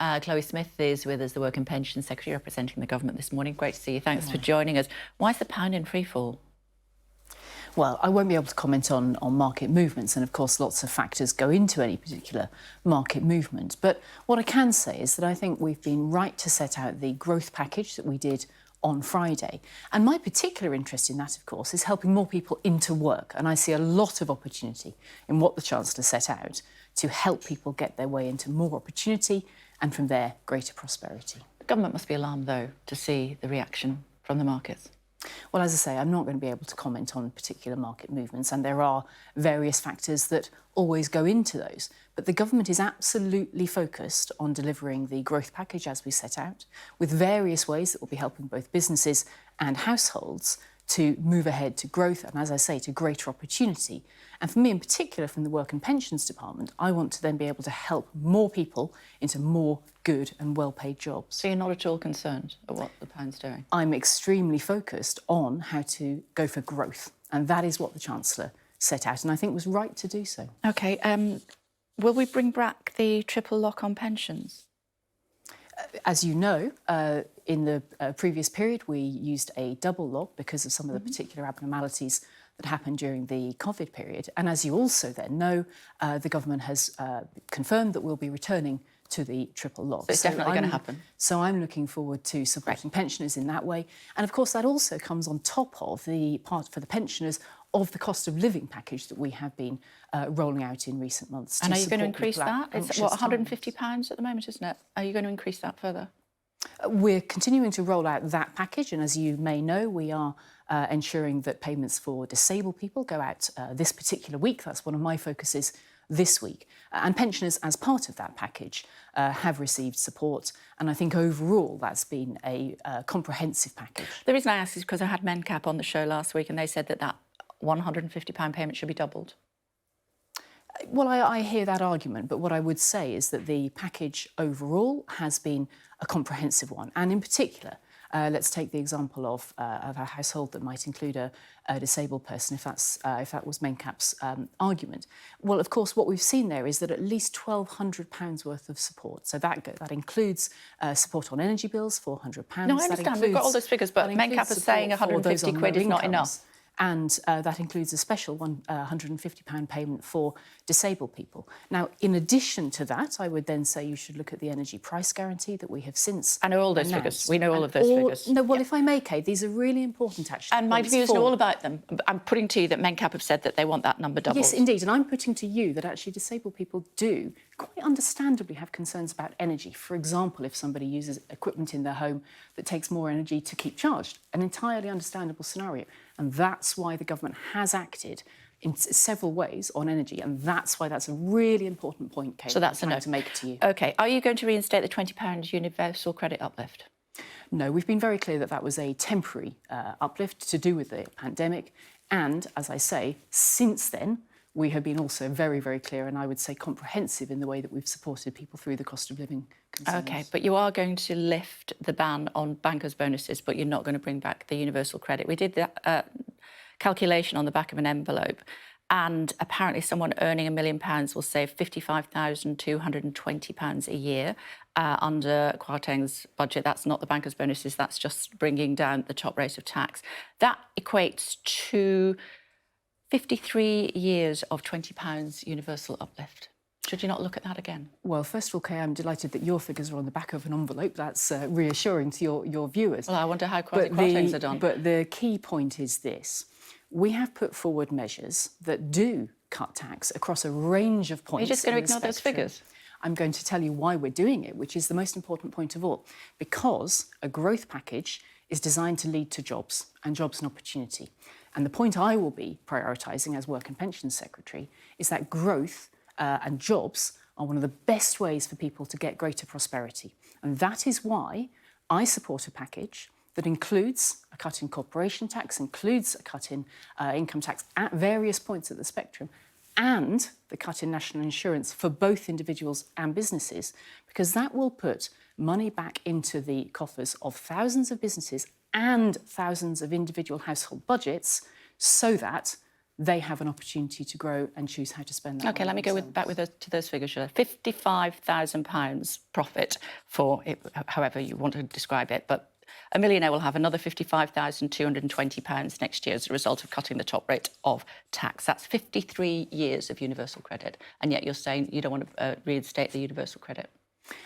Chloe Smith is with us, the Work and Pensions Secretary representing the government this morning. Great to see you. Thanks for joining us. Why is the pound in free fall? Well, I won't be able to comment on market movements, and of course lots of factors go into any particular market movement. But what I can say is that I think we've been right to set out the growth package that we did on Friday. And my particular interest in that, of course, is helping more people into work. And I see a lot of opportunity in what the Chancellor set out to help people get their way into more opportunity and from there, greater prosperity. The government must be alarmed, though, to see the reaction from the markets. Well, as I say, I'm not going to be able to comment on particular market movements, and there are various factors that always go into those. But the government is absolutely focused on delivering the growth package as we set out, with various ways that will be helping both businesses and households to move ahead to growth and, as I say, to greater opportunity. And for me in particular, from the Work and Pensions Department, I want to then be able to help more people into more good and well-paid jobs. So you're not at all concerned at what the pound's doing? I'm extremely focused on how to go for growth, and that is what the Chancellor set out, and I think was right to do so. OK, will we bring back the triple lock on pensions? As you know, in the previous period, we used a double lock because of some of the particular abnormalities that happened during the COVID period. And as you also then know, the government has confirmed that we'll be returning to the triple lock. So it's definitely going to happen. So I'm looking forward to supporting pensioners in that way. And of course, that also comes on top of the part for the pensioners of the cost of living package that we have been rolling out in recent months. And are you going to increase that? It's what, £150 at the moment, isn't it? Are you going to increase that further? We're continuing to roll out that package, and as you may know, we are ensuring that payments for disabled people go out this particular week. That's one of my focuses this week. And pensioners, as part of that package, have received support. And I think overall that's been a comprehensive package. The reason I ask is because I had MENCAP on the show last week and they said that £150 payment should be doubled. Well, I hear that argument, but what I would say is that the package overall has been a comprehensive one. And in particular, let's take the example of a household that might include a disabled person, if that was MENCAP's argument. Well, of course, what we've seen there is that at least £1,200 worth of support. So that includes support on energy bills, £400. No, I understand. We've got all those figures, but MENCAP is saying 150 quid is not enough. And that includes a special £150 payment for disabled people. Now, in addition to that, I would then say you should look at the energy price guarantee that we have since I know all those announced. figures. We know all of those figures. No, well, if I may, Kay, these are really important, actually. And my viewers know all about them. I'm putting to you that MENCAP have said that they want that number doubled. Yes, indeed. And I'm putting to you that actually disabled people do quite understandably have concerns about energy. For example, if somebody uses equipment in their home that takes more energy to keep charged, an entirely understandable scenario. And that's why the government has acted in several ways on energy, and that's why that's a really important point, Kate. So that's to make to you. OK. Are you going to reinstate the £20 universal credit uplift? No, we've been very clear that that was a temporary uplift to do with the pandemic. And, as I say, since then, we have been also very, very clear and I would say comprehensive in the way that we've supported people through the cost of living concerns. OK, but you are going to lift the ban on bankers' bonuses, but you're not going to bring back the universal credit. We did that calculation on the back of an envelope, and apparently someone earning £1 million will save £55,220 a year under Kwarteng's budget. That's not the bankers' bonuses, that's just bringing down the top rate of tax. That equates to 53 years of £20 universal uplift. Should you not look at that again? Well, first of all, Kay, I'm delighted that your figures are on the back of an envelope. That's reassuring to your viewers. Well, I wonder how Kwarteng's are done. But the key point is this. We have put forward measures that do cut tax across a range of points. You're just going to ignore those figures? I'm going to tell you why we're doing it, which is the most important point of all. Because a growth package is designed to lead to jobs and opportunity. And the point I will be prioritising as Work and Pensions Secretary is that growth and jobs are one of the best ways for people to get greater prosperity. And that is why I support a package that includes a cut in corporation tax, includes a cut in income tax at various points of the spectrum, and the cut in national insurance for both individuals and businesses, because that will put money back into the coffers of thousands of businesses and thousands of individual household budgets so that they have an opportunity to grow and choose how to spend that. OK, let me go back to those figures. £55,000 profit for it, however you want to describe it, but a millionaire will have another £55,220 next year as a result of cutting the top rate of tax. That's 53 years of universal credit, and yet you're saying you don't want to reinstate the universal credit.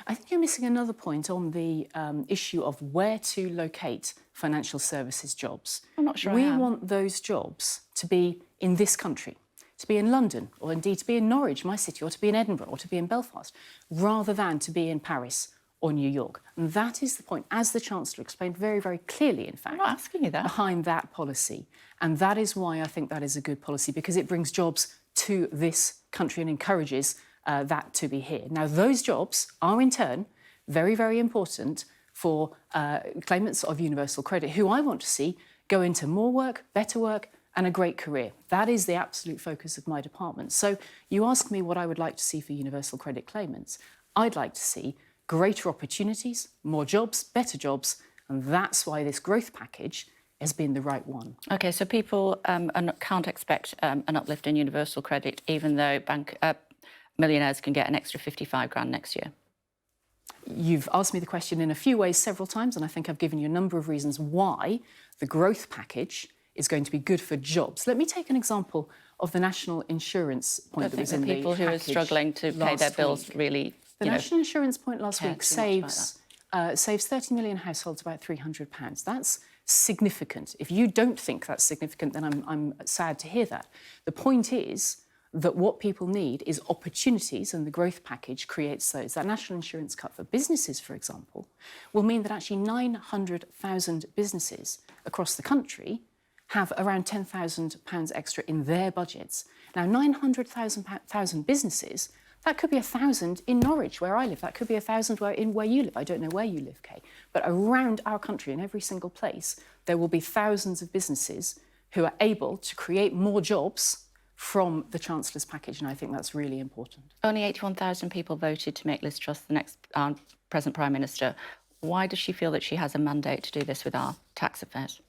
I think you're missing another point on the issue of where to locate financial services jobs. I'm not sure we want those jobs to be in this country, to be in London, or indeed to be in Norwich, my city, or to be in Edinburgh, or to be in Belfast, rather than to be in Paris or New York. And that is the point, as the Chancellor explained very, very clearly, in fact, I'm not asking you that. behind that policy. And that is why I think that is a good policy, because it brings jobs to this country and encourages that to be here. Now, those jobs are in turn very, very important for claimants of universal credit, who I want to see go into more work, better work, and a great career. That is the absolute focus of my department. So you ask me what I would like to see for universal credit claimants. I'd like to see greater opportunities, more jobs, better jobs, and that's why this growth package has been the right one. OK, so people can't expect an uplift in universal credit, even though millionaires can get an extra 55 grand next year. You've asked me the question in a few ways several times, and I think I've given you a number of reasons why the growth package is going to be good for jobs. Let me take an example of the national insurance point that was in the package. People who are struggling to pay their bills really... The national insurance point last week saves 30 million households about £300. That's significant. If you don't think that's significant, then I'm sad to hear that. The point is that what people need is opportunities, and the growth package creates those. That national insurance cut for businesses, for example, will mean that actually 900,000 businesses across the country have around £10,000 extra in their budgets. Now, 900,000 businesses, that could be 1,000 in Norwich, where I live. That could be 1,000 where you live. I don't know where you live, Kay. But around our country, in every single place, there will be thousands of businesses who are able to create more jobs from the Chancellor's package, and I think that's really important. Only 81,000 people voted to make Liz Truss the next present Prime Minister. Why does she feel that she has a mandate to do this with our tax affairs?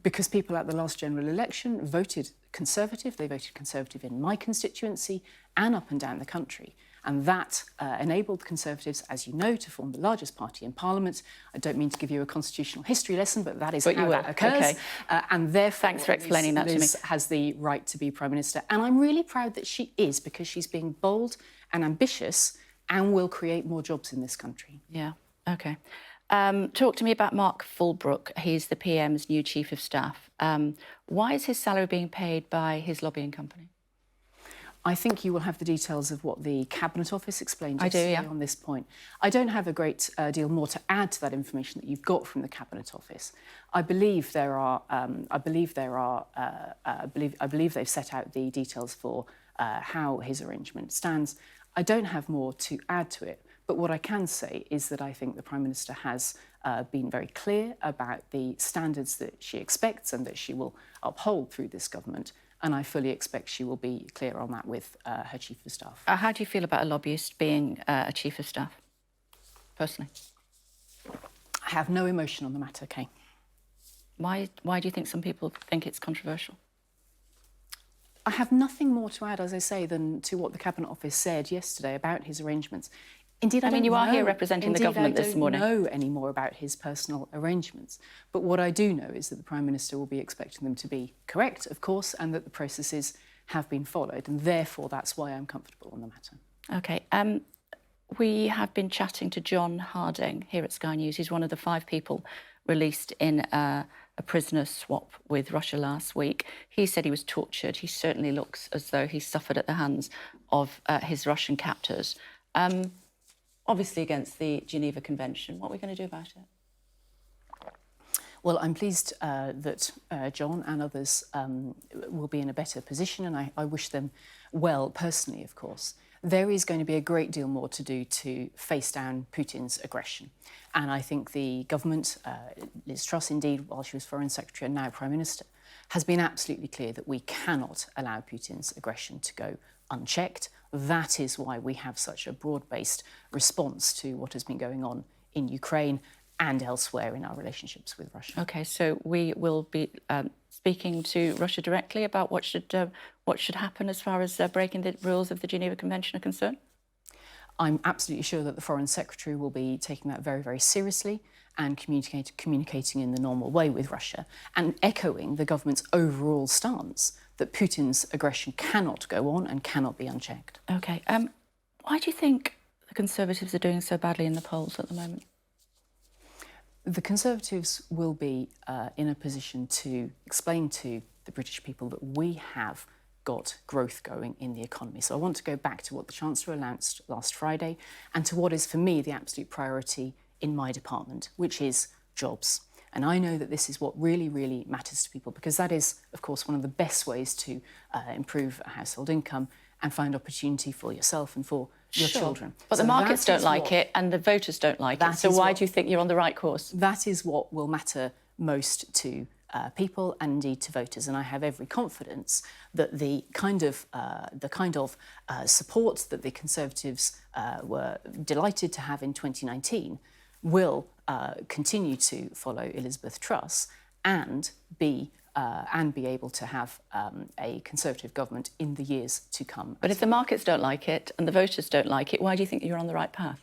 Because people at the last general election voted Conservative. They voted Conservative in my constituency and up and down the country. And that enabled the Conservatives, as you know, to form the largest party in Parliament. I don't mean to give you a constitutional history lesson, but that is how that occurs. Okay. And therefore, thanks for explaining that to me. Liz has the right to be Prime Minister. And I'm really proud that she is, because she's being bold and ambitious and will create more jobs in this country. Yeah, OK. Talk to me about Mark Fullbrooks. He's the PM's new Chief of Staff. Why is his salary being paid by his lobbying company? I think you will have the details of what the Cabinet Office explained yesterday on this point. I don't have a great deal more to add to that information that you've got from the Cabinet Office. I believe they've set out the details for how his arrangement stands. I don't have more to add to it, but what I can say is that I think the Prime Minister has been very clear about the standards that she expects and that she will uphold through this government. And I fully expect she will be clear on that with her Chief of Staff. How do you feel about a lobbyist being a Chief of Staff, personally? I have no emotion on the matter, Kay. Why do you think some people think it's controversial? I have nothing more to add, as I say, than to what the Cabinet Office said yesterday about his arrangements. Indeed, you are here representing the government this morning. I don't know any more about his personal arrangements. But what I do know is that the Prime Minister will be expecting them to be correct, of course, and that the processes have been followed. And therefore, that's why I'm comfortable on the matter. OK. We have been chatting to John Harding here at Sky News. He's one of the 5 people released in a prisoner swap with Russia last week. He said he was tortured. He certainly looks as though he suffered at the hands of his Russian captors. Obviously against the Geneva Convention. What are we going to do about it? Well, I'm pleased that John and others will be in a better position, and I wish them well personally, of course. There is going to be a great deal more to do to face down Putin's aggression. And I think the government, Liz Truss indeed, while she was Foreign Secretary and now Prime Minister, has been absolutely clear that we cannot allow Putin's aggression to go unchecked. That is why we have such a broad-based response to what has been going on in Ukraine and elsewhere in our relationships with Russia. OK, so we will be speaking to Russia directly about what should happen as far as breaking the rules of the Geneva Convention are concerned? I'm absolutely sure that the Foreign Secretary will be taking that very, very seriously and communicating in the normal way with Russia and echoing the government's overall stance that Putin's aggression cannot go on and cannot be unchecked. OK. Why do you think the Conservatives are doing so badly in the polls at the moment? The Conservatives will be in a position to explain to the British people that we have got growth going in the economy. So I want to go back to what the Chancellor announced last Friday and to what is, for me, the absolute priority in my department, which is jobs. And I know that this is what really, really matters to people, because that is, of course, one of the best ways to improve a household income and find opportunity for yourself and for your children. But the markets don't like it and the voters don't like it. So why do you think you're on the right course? That is what will matter most to people and indeed to voters, and I have every confidence that the kind of support that the Conservatives were delighted to have in 2019 will continue to follow Elizabeth Truss and be able to have a Conservative government in the years to come. But if the markets don't like it and the voters don't like it, why do you think you're on the right path?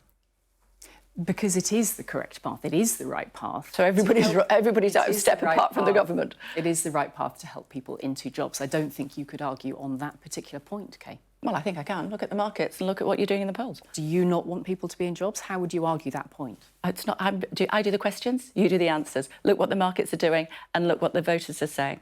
Because it is the correct path. It is the right path. So everybody's out of step apart from the government. It is the right path to help people into jobs. I don't think you could argue on that particular point, Kay. Well, I think I can. Look at the markets and look at what you're doing in the polls. Do you not want people to be in jobs? How would you argue that point? It's not. I do the questions, you do the answers. Look what the markets are doing and look what the voters are saying.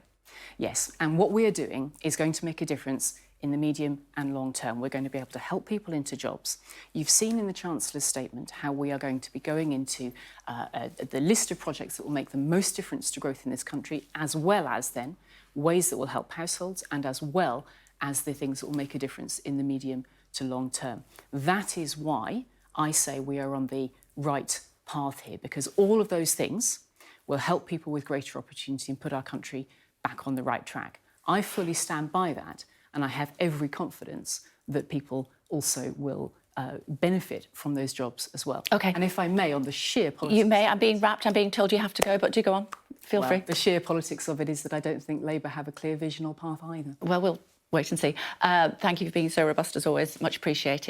Yes, and what we are doing is going to make a difference in the medium and long term. We're going to be able to help people into jobs. You've seen in the Chancellor's statement how we are going to be going into the list of projects that will make the most difference to growth in this country, as well as then ways that will help households and as well as the things that will make a difference in the medium to long term. That is why I say we are on the right path here, because all of those things will help people with greater opportunity and put our country back on the right track. I fully stand by that, and I have every confidence that people also will benefit from those jobs as well. OK. And if I may, on the sheer politics... You may. I'm being wrapped. I'm being told you have to go, but do go on. Feel free. The sheer politics of it is that I don't think Labour have a clear vision or path either. Well, we'll wait and see. Thank you for being so robust as always. Much appreciated.